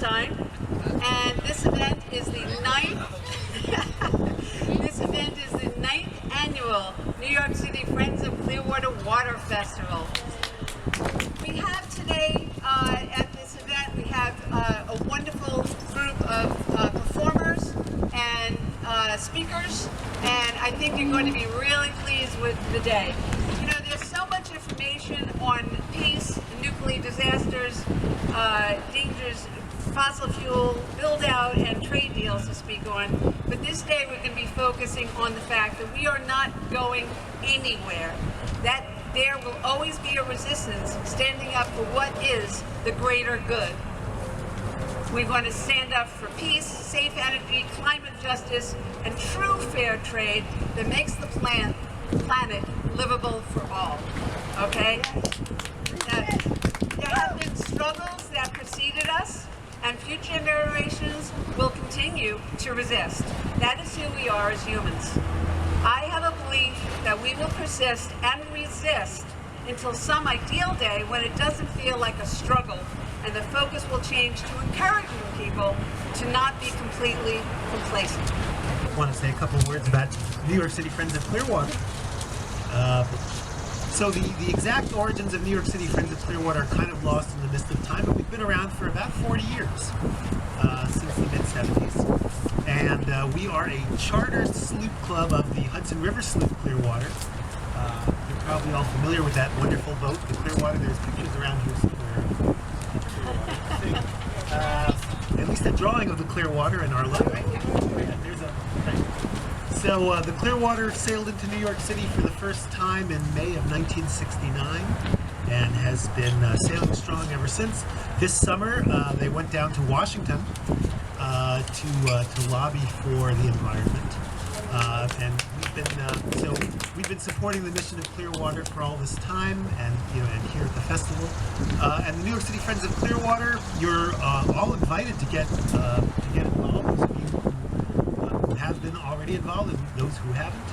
time, and this event is the ninth. This event is the 9th annual New York City Friends of Clearwater Water Festival. We have today at this event, we have a wonderful group of performers and speakers, and I think you're going to be really pleased with the day. You know, there's so much information on peace, nuclear disasters, dangers, fossil fuel, build out, and trade deals to speak on. But this day we're going to be focusing on the fact that we are not going anywhere. That there will always be a resistance standing up for what is the greater good. We're going to stand up for peace, safe energy, climate justice, and true fair trade that makes the planet livable for all. Okay? Now, there have been struggles that preceded us, and future generations will continue to resist. That is who we are as humans. I have a belief that we will persist and resist until some ideal day when it doesn't feel like a struggle, and the focus will change to encouraging people to not be completely complacent. I want to say a couple of words about New York City Friends of Clearwater. So the exact origins of New York City Friends of Clearwater are kind of lost in the mist of time, but we've been around for about 40 years, since the mid-70s. And we are a chartered sloop club of the Hudson River Sloop Clearwater. You're probably all familiar with that wonderful boat, the Clearwater. There's pictures around here somewhere. At least a drawing of the Clearwater in our logo. So the Clearwater sailed into New York City for the first time in May of 1969 and has been sailing strong ever since. This summer they went down to Washington to lobby for the environment, and we've been supporting the mission of Clearwater for all this time, and and here at the festival. And the New York City Friends of Clearwater, you're all invited to get involved. Those of you who have been already involved, and those who haven't.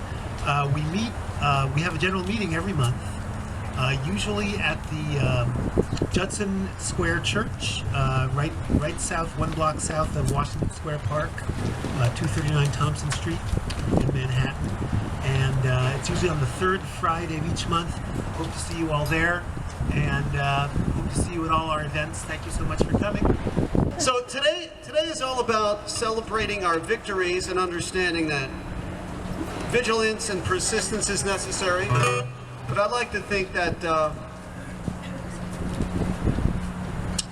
We have a general meeting every month, usually at the Judson Square Church, right south, 1 block south of Washington Square Park, 239 Thompson Street in Manhattan. And it's usually on the 3rd Friday of each month. Hope to see you all there, and hope to see you at all our events. Thank you so much for coming. So today is all about celebrating our victories and understanding that vigilance and persistence is necessary. But I'd like to think that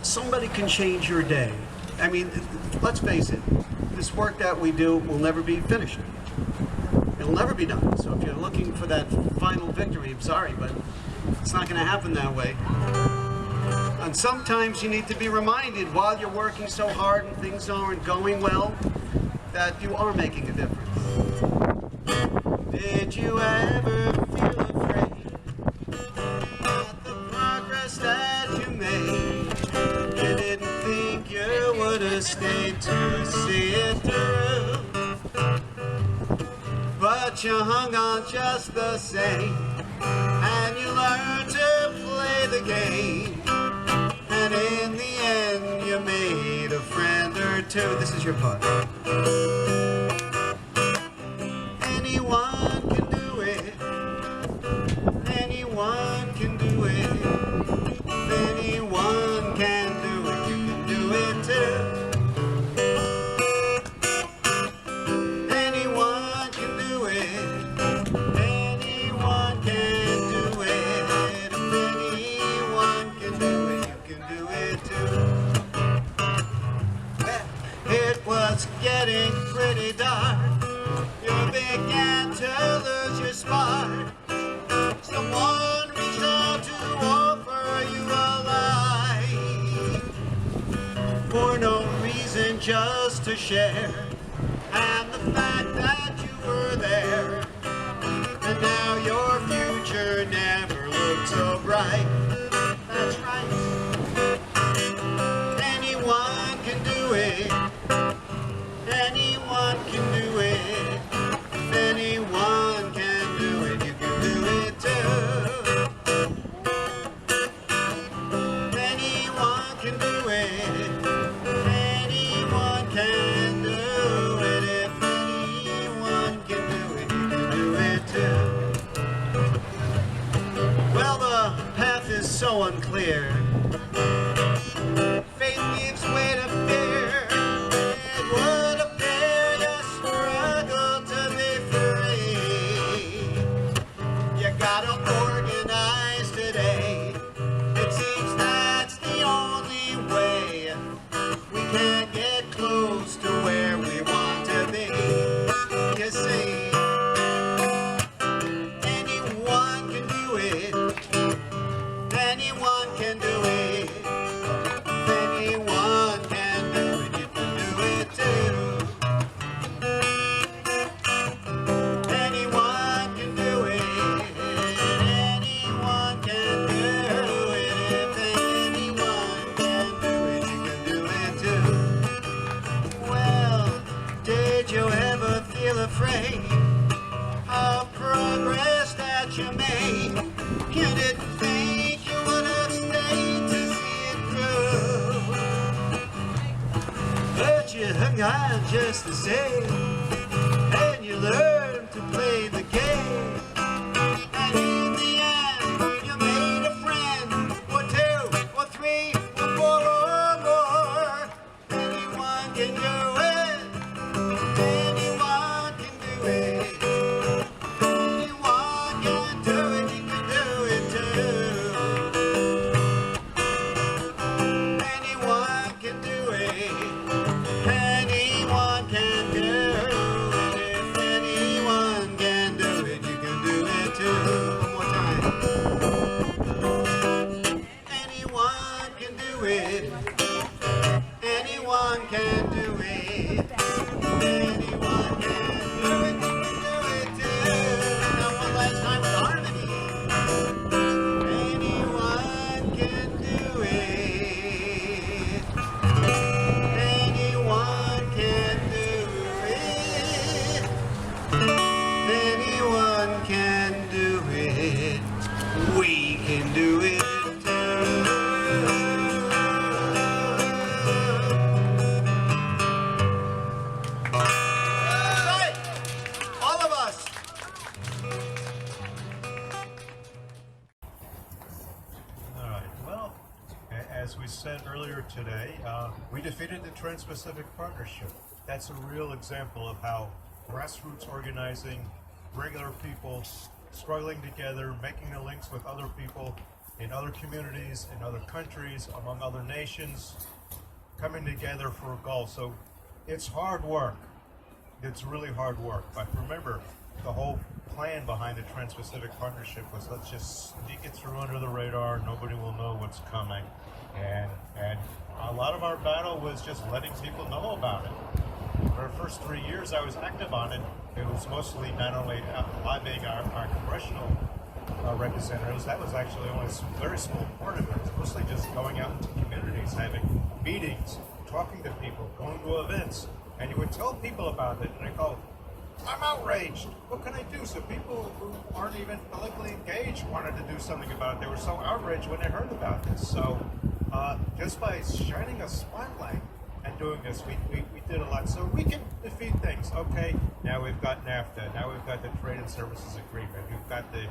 somebody can change your day. I mean, let's face it, this work that we do will never be finished. It'll never be done. So if you're looking for that final victory, I'm sorry, but it's not going to happen that way. And sometimes you need to be reminded while you're working so hard and things aren't going well, that you are making a difference. Did you ever feel afraid about the progress that you made? You didn't think you would have stayed to see it through, but you hung on just the same, and you learned to play the game. And in the end, you made a friend or two. This is your part. Anyone can do it. Anyone can do it. If anyone can do it, you can do it too. Anyone can do it. Anyone can do it. If anyone can do it, you can do it too. It was getting pretty dark. You began to lose your spark. Someone reached out to offer you a light, for no reason, just to share. And the fact that you were there, and now your future never looked so bright. That's right. Anyone can do it. Anyone can do it. If anyone can do it, you can do it too. Anyone can do it. clear. Faith gives way to fear. It would appear you struggle to be free. You gotta organize today. It seems that's the only way we can get close to where we want to be. You see, anyone can do it. Anyone can do it. If anyone can do it, you can do it too. Anyone can do it. Anyone can do it. If anyone can do it, you can do it too. Well, did you ever feel afraid of progress that you made? You didn't think you would have stayed to see it through, but you hung on just the same, and you learned to play the game. And in the end, you made a friend, or two, or three, or four, or more. Anyone can do it. Anyone can do it. Anyone can do it. You can do it too. Anyone can do it. Anyone can do it. If anyone can do it, you can do it too. One more time. Anyone can do it. Anyone can do it. Anyone can do it. You can do it too. Now one last time with harmony. Anyone can do it. Anyone can do it. Anyone can do it. We can do it too. That's right. All of us. All right. Well, as we said earlier today, we defeated the TransPacific Partnership. That's a real example of how grassroots organizing, regular people struggling together, making the links with other people in other communities, in other countries, among other nations, coming together for a goal. So it's hard work. It's really hard work. But remember, the whole plan behind the Trans-Pacific Partnership was let's just sneak it through under the radar. Nobody will know what's coming. And a lot of our battle was just letting people know about it. For the first 3 years I was active on it, it was mostly not only lobbying our congressional representatives. That was actually only a very small part of it. It was mostly just going out into communities, having meetings, talking to people, going to events. And you would tell people about it, and they go, I'm outraged. What can I do? So people who aren't even politically engaged wanted to do something about it. They were so outraged when they heard about this. So just by shining a spotlight and doing this, we did a lot. So we can defeat things. Okay, now we've got NAFTA. Now we've got the Trade and Services Agreement. We've got the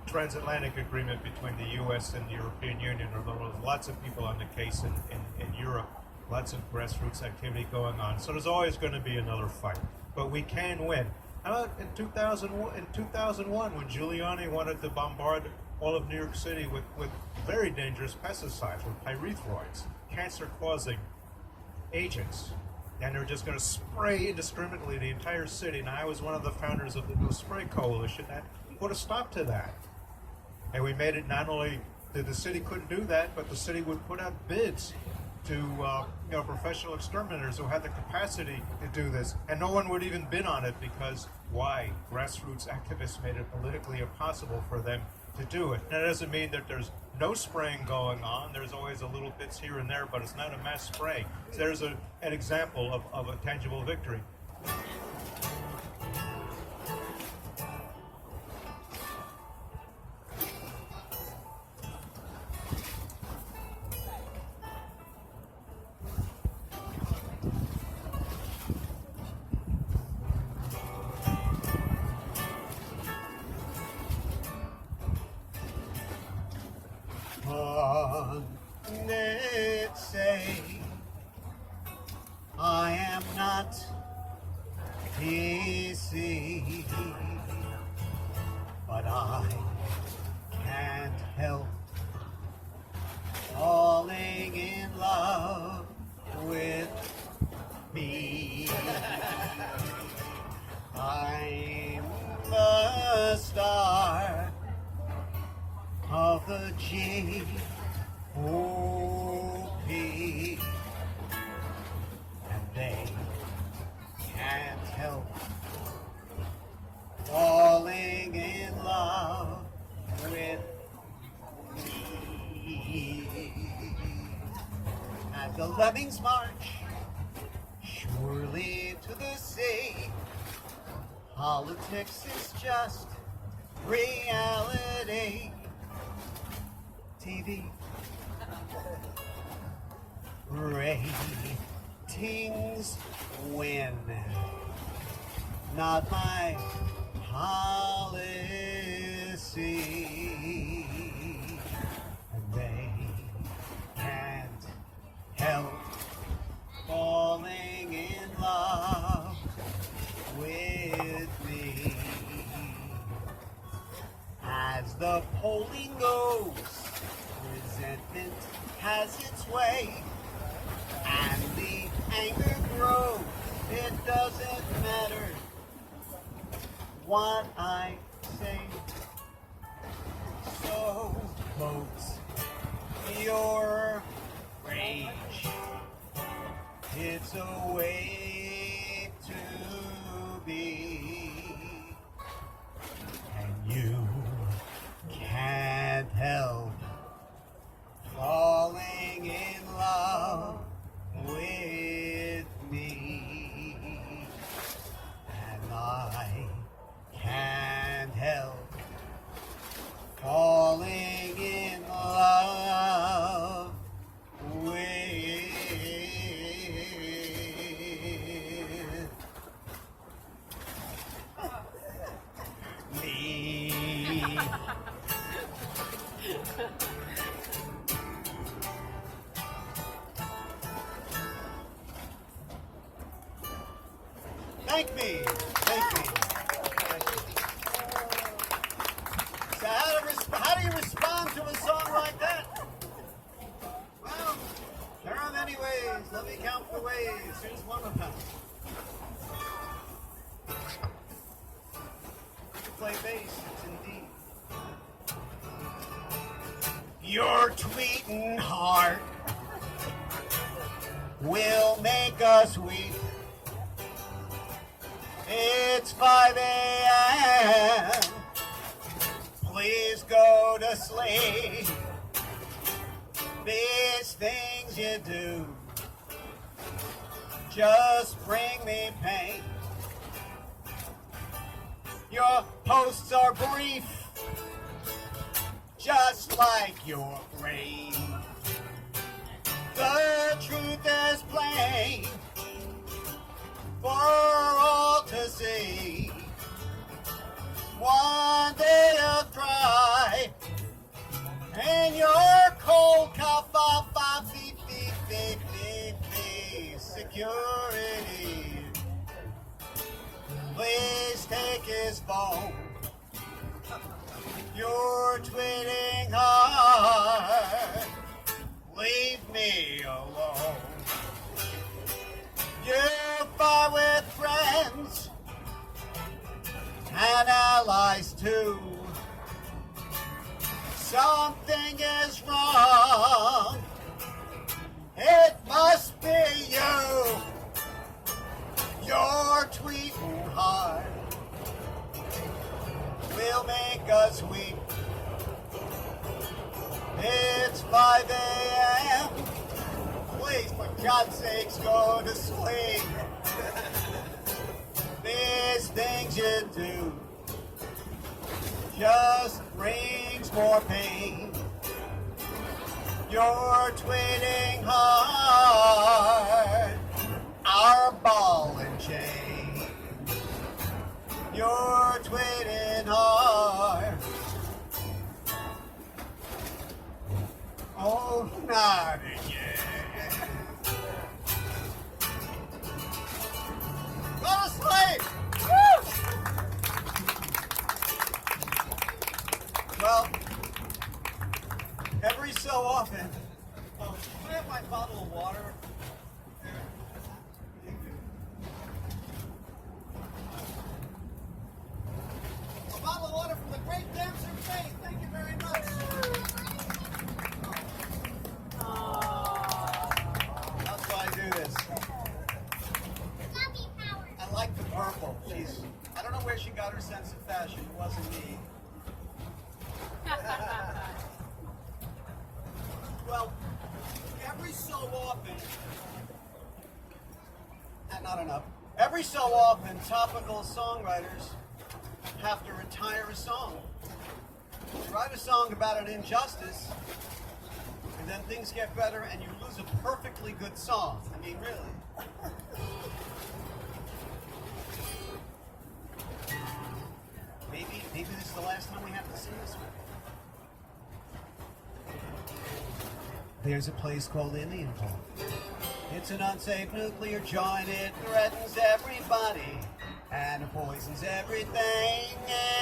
Transatlantic Agreement between the U.S. and the European Union. There was lots of people on the case in Europe. Lots of grassroots activity going on. So there's always going to be another fight. But we can win. How about in 2001 when Giuliani wanted to bombard all of New York City with very dangerous pesticides, with pyrethroids, cancer-causing agents. And they're just going to spray indiscriminately the entire city. Now, I was one of the founders of the No Spray Coalition that put a stop to that. And we made it not only that the city couldn't do that, but the city would put out bids to professional exterminators who had the capacity to do this, and no one would even bid on it because why? Grassroots activists made it politically impossible for them to do it. That doesn't mean that there's no spraying going on. There's always a little bits here and there, but it's not a mass spray. So there's an example of a tangible victory. PC, but I can't help falling in love with me. I'm the star of the G.O.P. and they can't help falling in love with me. As the lemmings march surely to the sea, politics is just reality. TV ratings win, not my policy, and they can't help falling in love with me. As the polling goes, resentment has its way, and the anger grows. It doesn't matter what I say. So vote your rage. It's a way to be, and you can't help falling in love with me, and I can't help falling in love with me. Thank me. So how do you respond to a song like that? Well, there are many ways. Let me count the ways. Here's one of them. You play bass, it's in D. Your tweeting heart will make us weep. It's 5 a.m. Please go to sleep. These things you do just bring me pain. Your posts are brief, just like your brain. The truth is plain for all to see. One day you'll cry, and your cold cough, security. Please take his phone. You're tweeting hard. Leave me alone. You fight with friends and allies too. Something is wrong. It must be you. Your tweeting hard will make us weep. It's 5 a.m. Please, for God's sakes, go to sleep. These things you do just brings more pain. You're tweeting hard, our ball and chain. You're tweeting hard. Oh, not again. Go to sleep! not enough. Every so often, topical songwriters have to retire a song. You write a song about an injustice, and then things get better, and you lose a perfectly good song. I mean, really. Maybe this is the last time we have to sing this one. There's a place called Indian Point. It's an unsafe nuclear joint. It threatens everybody and it poisons everything.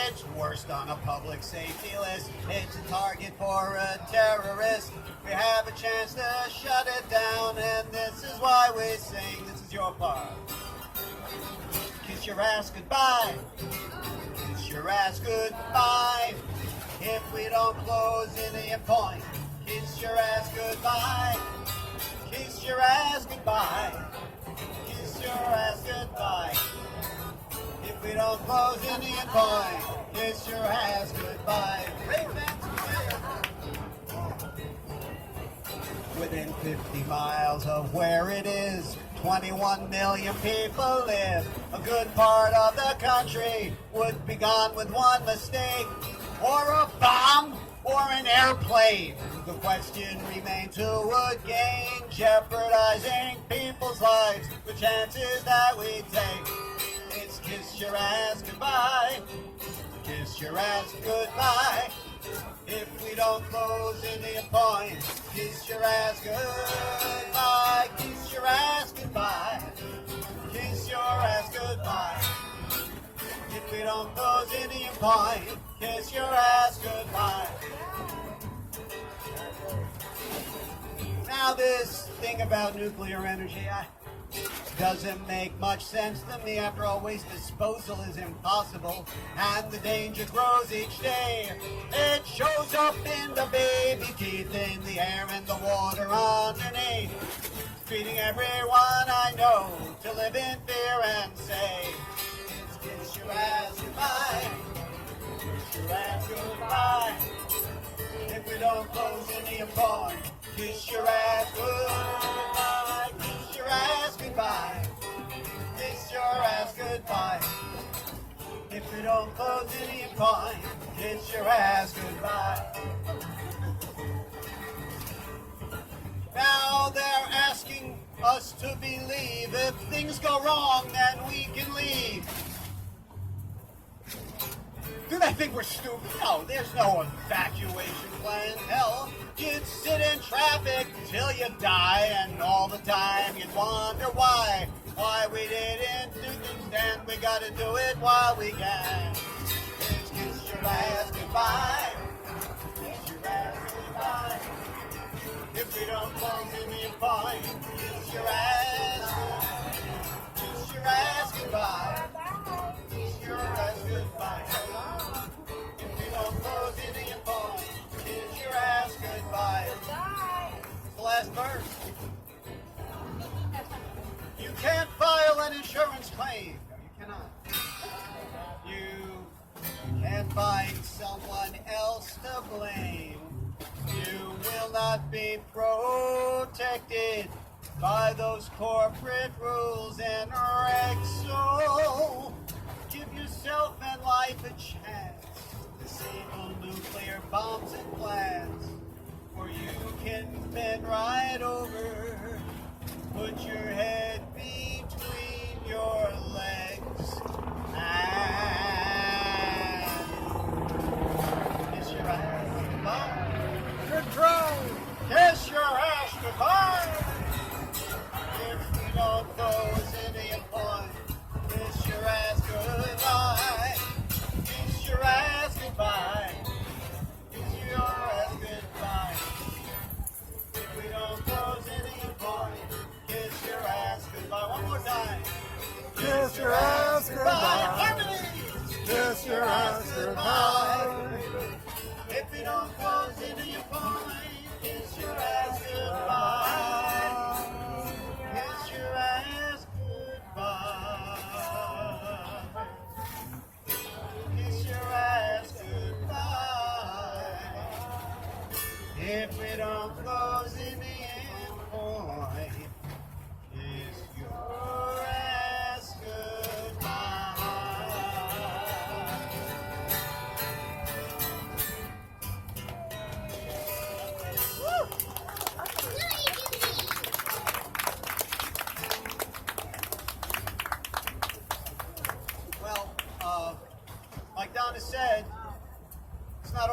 It's worst on a public safety list. It's a target for a terrorist. We have a chance to shut it down, and this is why we sing. This is your part. Kiss your ass goodbye. Kiss your ass goodbye. If we don't close Indian Point, kiss your ass goodbye. Kiss your ass goodbye. Kiss your ass goodbye. If we don't close Indian Point, kiss your ass goodbye. Within 50 miles of where it is, 21 million people live. A good part of the country would be gone with one mistake, or a bomb, or an airplane. The question remains, who would gain, jeopardizing people's lives, the chances that we take. It's kiss your ass goodbye, kiss your ass goodbye. If we don't close Indian Point, kiss your ass goodbye, kiss your ass goodbye, kiss your ass goodbye. If we don't close Indian Point, kiss your ass goodbye. Now this thing about nuclear energy, doesn't make much sense to me. After all, waste disposal is impossible, and the danger grows each day. It shows up in the baby teeth, in the air and the water underneath, feeding everyone I know to live in fear and say, kiss your ass goodbye, kiss your ass goodbye. If we don't close Indian Point, kiss your ass goodbye, kiss your ass goodbye, kiss your ass goodbye. If we don't close Indian Point, kiss your ass goodbye. Now they're asking us to believe if things go wrong, then we can leave. Do they think we're stupid? No, there's no evacuation plan. Hell, you'd sit in traffic till you die, and all the time you'd wonder why we didn't do things then. We gotta do it while we can. It's kiss your ass goodbye. Kiss your ass goodbye. If we don't close Indian Point, kiss your ass goodbye. Kiss your ass goodbye. Kiss your ass goodbye. If we don't close Indian Point, kiss your ass goodbye. It's the last verse. You can't file an insurance claim. No, you cannot. You can't find someone else to blame. You will not be protected by those corporate rules and regs. So give yourself and life a chance. Disable nuclear bombs and plans, or you can bend right over. Put your head between your legs and kiss your ass goodbye. Good try. Kiss your ass goodbye. If we don't close Indian Point, kiss your ass goodbye. Kiss your ass goodbye. Kiss your ass goodbye. If we don't close Indian Point, kiss your ass goodbye. One more time. Kiss your ass goodbye. Harmony. Kiss your ass goodbye. If we don't close Indian Point, kiss your ass goodbye. Kiss your ass goodbye. Kiss your ass goodbye. If we don't close Indian Point, kiss your ass.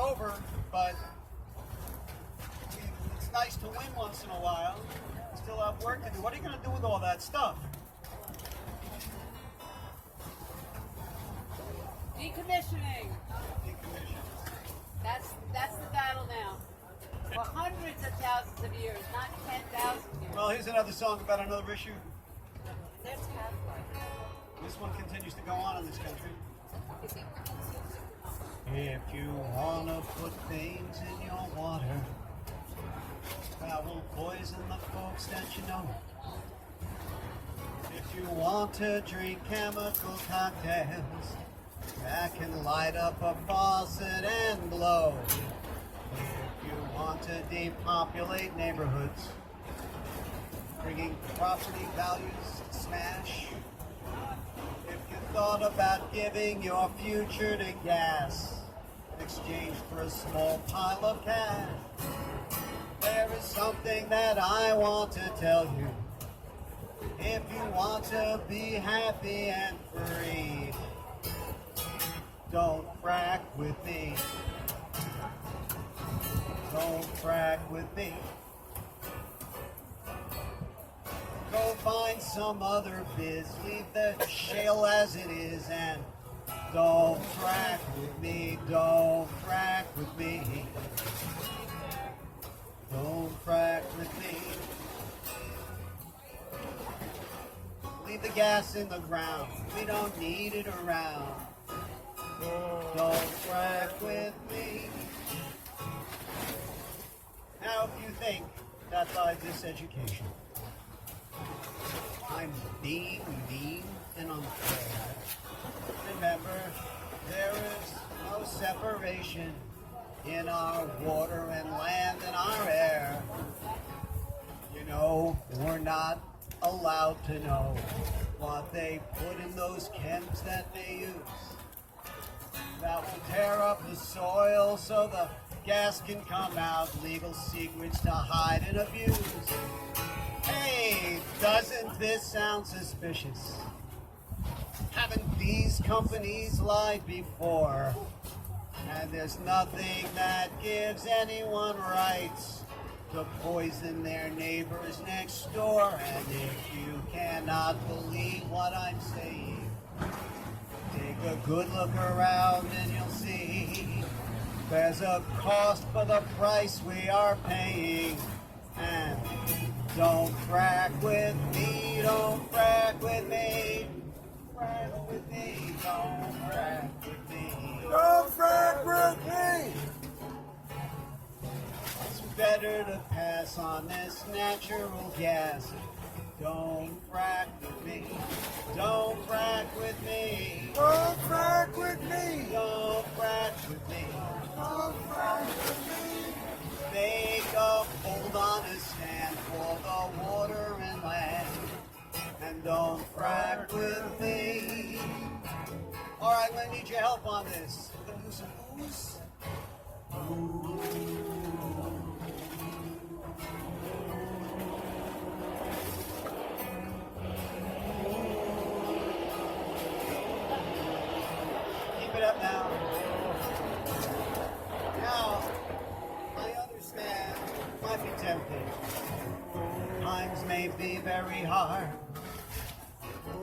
over, but it's nice to win once in a while. Still have work to do. What are you going to do with all that stuff? Decommissioning. Decommission. That's the battle now. For hundreds of thousands of years, not 10,000 years. Well, here's another song about another issue. There's This one continues to go on in this country. If you want to put things in your water that will poison the folks that you know. If you want to drink chemical cocktails that can light up a faucet and blow. If you want to depopulate neighborhoods, bringing property values to smash. If you thought about giving your future to gas in exchange for a small pile of cash, there is something that I want to tell you. If you want to be happy and free, don't frack with me. Don't frack with me. Go find some other biz, leave the shale as it is, and don't frack with me, don't frack with me. Don't frack with me. Leave the gas in the ground, we don't need it around. Don't frack with me. Now if you think that by this education I'm being mean and unfair, remember, there is no separation in our water and land and our air. You know, we're not allowed to know what they put in those chems that they use. That will tear up the soil so the gas can come out, legal secrets to hide and abuse. Hey, doesn't this sound suspicious? Haven't these companies lied before? And there's nothing that gives anyone rights to poison their neighbors next door. And if you cannot believe what I'm saying, take a good look around and you'll see there's a cost for the price we are paying. And don't frack with me, don't frack with me, frack with me, don't frack with me. Don't frack with me. It's better to pass on this natural gas. Don't frack with me, don't frack with me, Don't frack with me. don't frack with me. Don't frack with me. Make a bold honest stand for the water and land, and don't frack with me. All right, I'm gonna need your help on this. We're gonna do some oohs. Keep it up now. Now, I understand it might be tempting. Times may be very hard.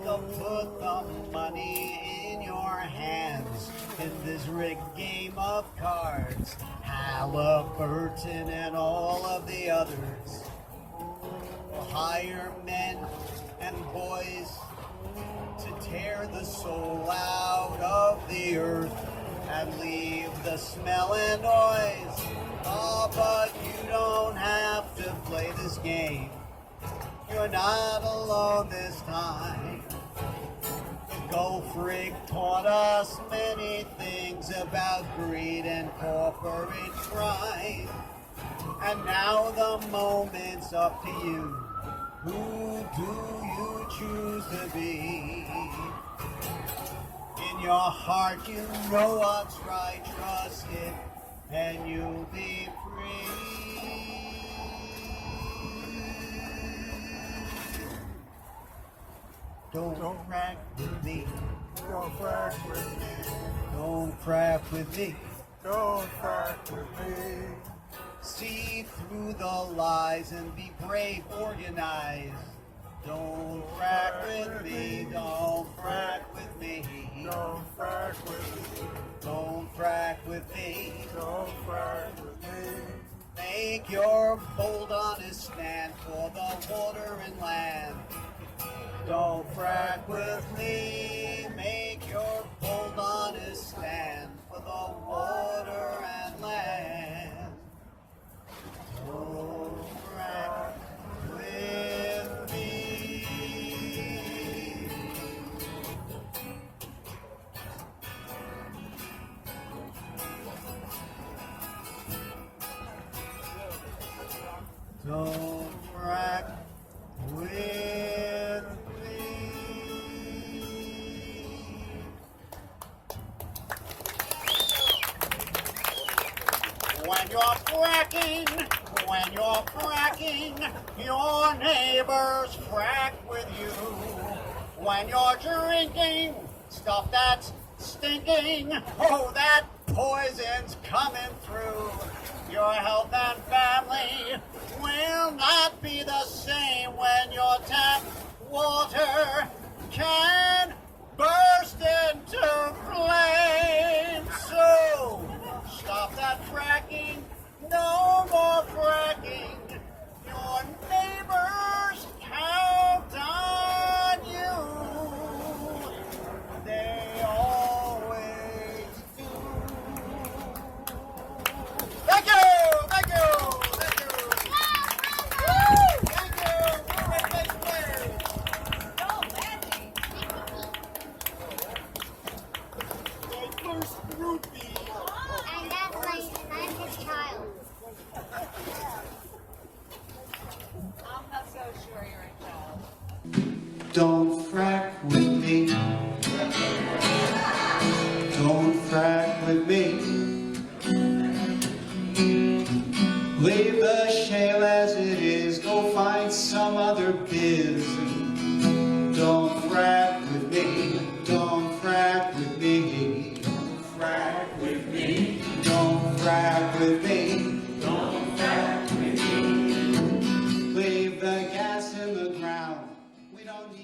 Don't put the money in your hands in this rigged game of cards. Halliburton and all of the others will hire men and boys to tear the soul out of the earth and leave the smell and noise. Oh, but you don't have to play this game. You're not alone this time. Go Freak taught us many things about greed and corporate crime. And now the moment's up to you. Who do you choose to be? In your heart you know what's right, trust it, and you'll be free. Don't frack with me. Don't frack with me. Don't frack with me. Don't frack with me. See through the lies and be brave, organized. Don't frack with me, don't frack with me. Don't frack with me. Don't frack with me. Don't frack with me. Make your bold, honest stand for the water and land. Don't frack with me. Make your bold, honest stand for the water and land. Don't frack with me. Don't frack with me. When you're fracking, your neighbors frack with you. When you're drinking stuff that's stinking, oh, that poison's coming through. Your health and family will not be the same when your tap water can burst into flames. So stop that fracking, no more fracking. Your neighbors count on you. They always do. Thank you! Thank you! Thank you! Woo! Thank you! We're bass players. The first groupie. I'm his child. I'm not so sure you're a child. Don't frack with me. Don't frack with me. Leave the shale as it is. Go find some other biz. Don't frack with me. Don't frack with me. Don't frack with me. Don't frack with me. Don't frack with me. Leave the gas in the ground. We don't need